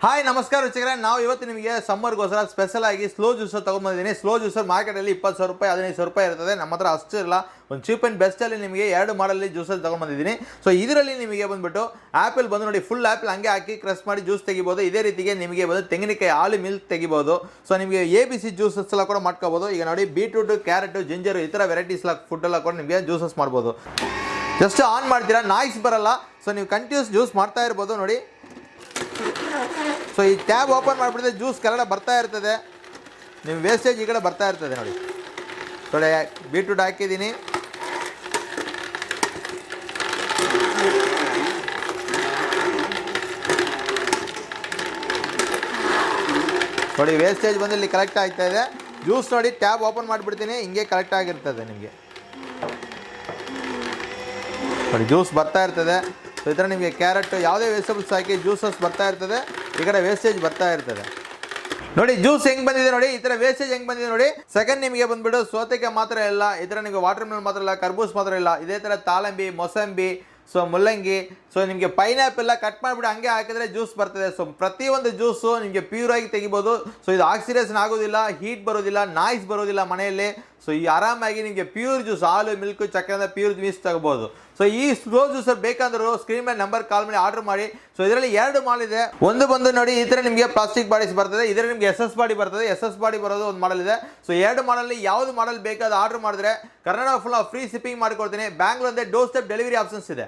Hi ನಮಸ್ಕಾರ ವೀಕ್ಷಕರೇ, ನಾವು ಇವತ್ತು ನಿಮಗೆ ಸಮ್ಮರ್ಗೋಸ್ಕರ ಸ್ಪೆಷಲ್ ಆಗಿ ಸ್ಲೋ ಜ್ಯೂಸರ್ ತೊಗೊಂಡ್ಬಂದಿದ್ದೀನಿ. ಸ್ಲೋ ಜ್ಯೂಸರ್ ಮಾರ್ಕೆಟಲ್ಲಿ 20,000 ರೂಪಾಯಿ 15,000 ರೂಪಾಯಿ ಇರ್ತದೆ. ನಮ್ಮ ಹತ್ರ ಅಷ್ಟು ಇಲ್ಲ, ಒಂದು ಚೀಪ್ ಆ್ಯಂಡ್ ಬೆಸ್ಟಲ್ಲಿ ನಿಮಗೆ 2 ಮಾಡಲ್ಲಿ ಜ್ಯೂಸಲ್ಲಿ ತೊಗೊಂಡ್ಬಂದಿದ್ದೀನಿ. ಸೊ ಇದರಲ್ಲಿ ನಿಮಗೆ ಬಂದುಬಿಟ್ಟು ಆ್ಯಪಲ್ ಬಂದು ನೋಡಿ, ಫುಲ್ ಆ್ಯಪಲ್ ಹಂಗೆ ಹಾಕಿ ಕ್ರಶ್ ಮಾಡಿ ಜ್ಯೂಸ್ ತೆಗಿಬೋದು. ಇದೇ ರೀತಿಗೆ ನಿಮಗೆ ಬಂದು ತೆಂಗಿನಕಾಯಿ ಹಾಲು ಮಿಲ್ಕ್ ತೆಗಿಬೋದು. ಸೊ ನಿಮಗೆ ABC ಜ್ಯೂಸಸ್ ಎಲ್ಲ ಕೂಡ ಮಾಡ್ಕೋಬೋದು. ಈಗ ನೋಡಿ, ಬೀಟ್ರೂಟು, ಕ್ಯಾರೆಟು, ಜಿಂಜರು ಈ ಥರ ವೆರೈಟೀಸ್ ಎಲ್ಲ ಫುಡ್ ಎಲ್ಲ ಕೂಡ ನಿಮಗೆ ಜ್ಯೂಸಸ್ ಮಾಡ್ಬೋದು. ಜಸ್ಟ್ ಆನ್ ಮಾಡ್ತೀರಾ, ನಾಯ್ಸ್ ಬರಲ್ಲ. ಸೊ ನೀವು ಕಂಟಿನ್ಯೂಸ್ ಜ್ಯೂಸ್ ಮಾಡ್ತಾ ಇರ್ಬೋದು ನೋಡಿ. ಸೊ ಈ ಟ್ಯಾಬ್ ಓಪನ್ ಮಾಡಿಬಿಟ್ಟಿದೆ, ಜ್ಯೂಸ್ ಕೆಳಗಡೆ ಬರ್ತಾ ಇರ್ತದೆ, ನಿಮ್ಮ ವೇಸ್ಟೇಜ್ ಈ ಕಡೆ ಬರ್ತಾ ಇರ್ತದೆ ನೋಡಿ. ಥೋಡೆ ಬೀಟ್ರೂಟ್ ಹಾಕಿದ್ದೀನಿ, ನೋಡಿ ವೇಸ್ಟೇಜ್ ಬಂದು ಇಲ್ಲಿ ಕಲೆಕ್ಟ್ ಆಗ್ತಾ ಇದೆ. ಜ್ಯೂಸ್ ನೋಡಿ, ಟ್ಯಾಬ್ ಓಪನ್ ಮಾಡಿಬಿಡ್ತೀನಿ, ಹಿಂಗೆ ಕಲೆಕ್ಟ್ ಆಗಿರ್ತದೆ ನಿಮಗೆ ನೋಡಿ, ಜ್ಯೂಸ್ ಬರ್ತಾ ಇರ್ತದೆ. ಸೊ ಈ ಥರ ನಿಮಗೆ ಕ್ಯಾರೆಟ್ ಯಾವುದೇ ವೆಜಿಟೇಬಲ್ಸ್ ಹಾಕಿ ಜ್ಯೂಸಸ್ ಬರ್ತಾ ಇರ್ತದೆ, ಈ ಕಡೆ ವೇಸ್ಟೇಜ್ ಬರ್ತಾ ಇರ್ತದೆ ನೋಡಿ. ಜ್ಯೂಸ್ ಹೆಂಗೆ ಬಂದಿದೆ ನೋಡಿ, ಈ ಥರ ವೇಸ್ಟೇಜ್ ಹೆಂಗೆ ಬಂದಿದೆ ನೋಡಿ. ಸೆಕೆಂಡ್ ನಿಮಗೆ ಬಂದುಬಿಟ್ಟು ಸೌತೆಕಾಯಿ ಮಾತ್ರ ಇಲ್ಲ, ಈ ಥರ ನಿಮಗೆ ವಾಟರ್ ಮೆಲನ್ ಮಾತ್ರ ಇಲ್ಲ, ಕರ್ಬೂಸ್ ಮಾತ್ರ ಇಲ್ಲ, ಇದೇ ಥರ ತಾಳಂಬಿ, ಮೊಸಂಬಿ, ಸೊ ಮುಲ್ಲಂಗಿ, ಸೊ ನಿಮಗೆ ಪೈನಾಪಲ್ ಎಲ್ಲ ಕಟ್ ಮಾಡಿಬಿಟ್ಟು ಹಂಗೆ ಹಾಕಿದ್ರೆ ಜ್ಯೂಸ್ ಬರ್ತದೆ. ಸೊ ಪ್ರತಿಯೊಂದು ಜ್ಯೂಸು ನಿಮಗೆ ಪ್ಯೂರಾಗಿ ತೆಗಿಬೋದು. ಸೊ ಇದು ಆಕ್ಸಿಡೇಷನ್ ಆಗೋದಿಲ್ಲ, ಹೀಟ್ ಬರೋದಿಲ್ಲ, ನಾಯ್ಸ್ ಬರೋದಿಲ್ಲ ಮನೆಯಲ್ಲಿ. ಸೊ ಈ ಆರಾಮಾಗಿ ನಿಮಗೆ ಪ್ಯೂರ್ ಜ್ಯೂಸ್, ಹಾಲು ಮಿಲ್ಕು ಚಕ್ಕೆಯಿಂದ ಪ್ಯೂರ್ ಜ್ಯೂಸ್ ತಗೋಬೋದು. ಸೊ ಈ ಸ್ಲೋ ಜ್ಯೂಸರ್ ಬೇಕಂದ್ರೂ ಸ್ಕ್ರೀನ್ ಮೇಲೆ ನಂಬರ್ ಕಾಲ್ ಮಾಡಿ ಆರ್ಡರ್ ಮಾಡಿ. ಸೊ ಇದರಲ್ಲಿ 2 ಮಾಲ್ ಇದೆ. ಒಂದು ಬಂದು ನೋಡಿ, ಈ ಥರ ನಿಮಗೆ ಪ್ಲಾಸ್ಟಿಕ್ ಬಾಡೀಸ್ ಬರ್ತದೆ, ಇದರಲ್ಲಿ ನಿಮಗೆ SS ಬಾಡಿ ಬರ್ತದೆ. SS ಬಾಡಿ ಬರೋದು ಒಂದು ಮಾಡಲ್ ಇದೆ. ಸೊ 2 ಮಾಡಲ್ಲಿ ಯಾವುದು ಮಾಡಲ್ ಬೇಕಾದ ಆರ್ಡರ್ ಮಾಡಿದ್ರೆ ಕರ್ನಾಟಕ ಫುಲ್ ಫ್ರೀ ಶಿಪ್ಪಿಂಗ್ ಮಾಡಿಕೊಡ್ತೀನಿ. Bangalore door step delivery options ಇದೆ.